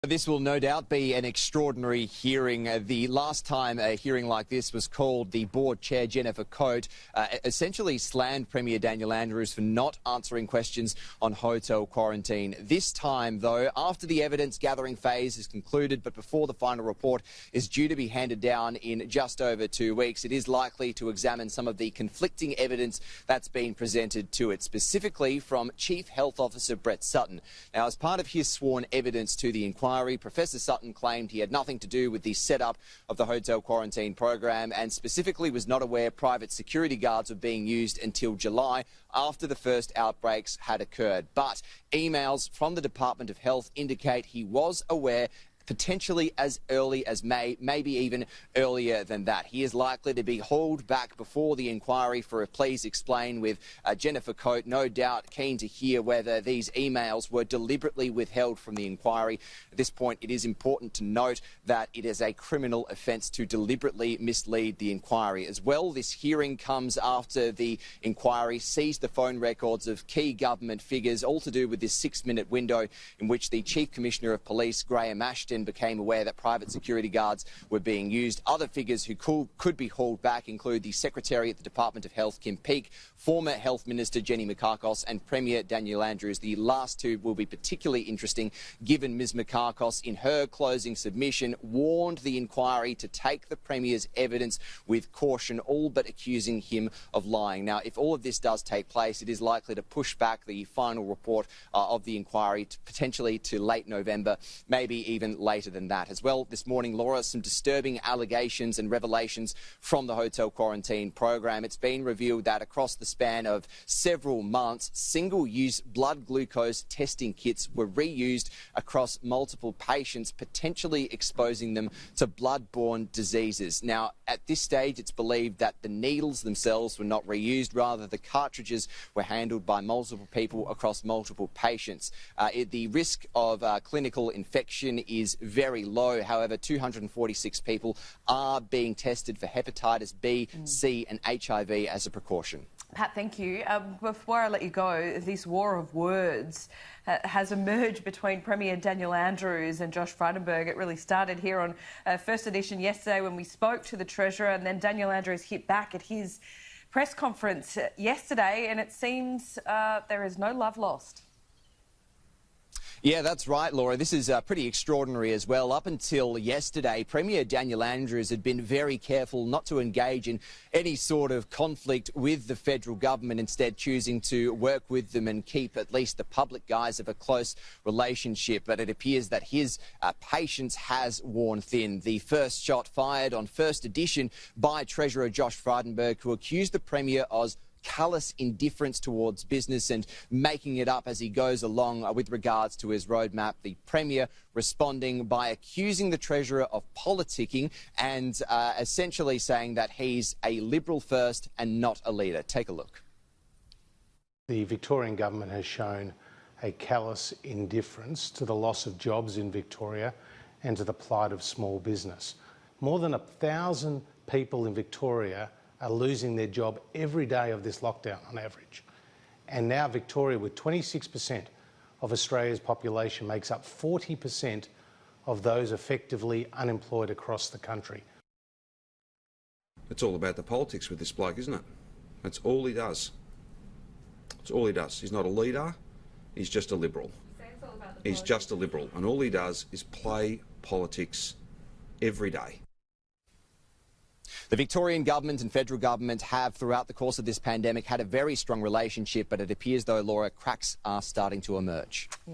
This will no doubt be an extraordinary hearing. The last time a hearing like this was called, the board chair, Jennifer Coate, essentially slammed Premier Daniel Andrews for not answering questions on hotel quarantine. This time, though, after the evidence gathering phase is concluded, but before the final report is due to be handed down in just over 2 weeks, it is likely to examine some of the conflicting evidence that's been presented to it, specifically from Chief Health Officer Brett Sutton. Now, as part of his sworn evidence to the inquiry, Professor Sutton claimed he had nothing to do with the setup of the hotel quarantine program and specifically was not aware private security guards were being used until July, after the first outbreaks had occurred. But emails from the Department of Health indicate he was aware potentially as early as May, maybe even earlier than that. He is likely to be hauled back before the inquiry for a please explain with Jennifer Coate, no doubt keen to hear whether these emails were deliberately withheld from the inquiry. At this point, it is important to note that it is a criminal offence to deliberately mislead the inquiry. As well, this hearing comes after the inquiry seized the phone records of key government figures, all to do with this 6-minute window in which the Chief Commissioner of Police, Graham Ashton, became aware that private security guards were being used. Other figures who could be hauled back include the Secretary at the Department of Health, Kim Peake, former Health Minister Jenny Mikakos and Premier Daniel Andrews. The last two will be particularly interesting given Ms Mikakos, in her closing submission, warned the inquiry to take the Premier's evidence with caution, all but accusing him of lying. Now, if all of this does take place, it is likely to push back the final report of the inquiry potentially to late November, maybe even later than that. As well, this morning, Laura, some disturbing allegations and revelations from the hotel quarantine program. It's been revealed that across the span of several months, single-use blood glucose testing kits were reused across multiple patients, potentially exposing them to blood-borne diseases. Now, at this stage, it's believed that the needles themselves were not reused, rather the cartridges were handled by multiple people across multiple patients. The risk of clinical infection is very low. However, 246 people are being tested for hepatitis B, C and HIV as a precaution. Pat, thank you. Before I let you go, this war of words has emerged between Premier Daniel Andrews and Josh Frydenberg. It really started here on First Edition yesterday when we spoke to the Treasurer, and then Daniel Andrews hit back at his press conference yesterday, and it seems there is no love lost. Yeah, that's right, Laura. This is pretty extraordinary as well. Up until yesterday, Premier Daniel Andrews had been very careful not to engage in any sort of conflict with the federal government, instead choosing to work with them and keep at least the public guise of a close relationship. But it appears that his patience has worn thin. The first shot fired on First Edition by Treasurer Josh Frydenberg, who accused the Premier of callous indifference towards business and making it up as he goes along with regards to his roadmap. The Premier responding by accusing the Treasurer of politicking and essentially saying that he's a Liberal first and not a leader. Take a look. The Victorian government has shown a callous indifference to the loss of jobs in Victoria and to the plight of small business. More than 1,000 people in Victoria are losing their job every day of this lockdown on average. And now Victoria, with 26% of Australia's population, makes up 40% of those effectively unemployed across the country. It's all about the politics with this bloke, isn't it? That's all he does. That's all he does. He's not a leader, he's just a Liberal. He's just a Liberal, and all he does is play politics every day. The Victorian government and federal government have, throughout the course of this pandemic, had a very strong relationship, but it appears, though, Laura, cracks are starting to emerge. Yeah.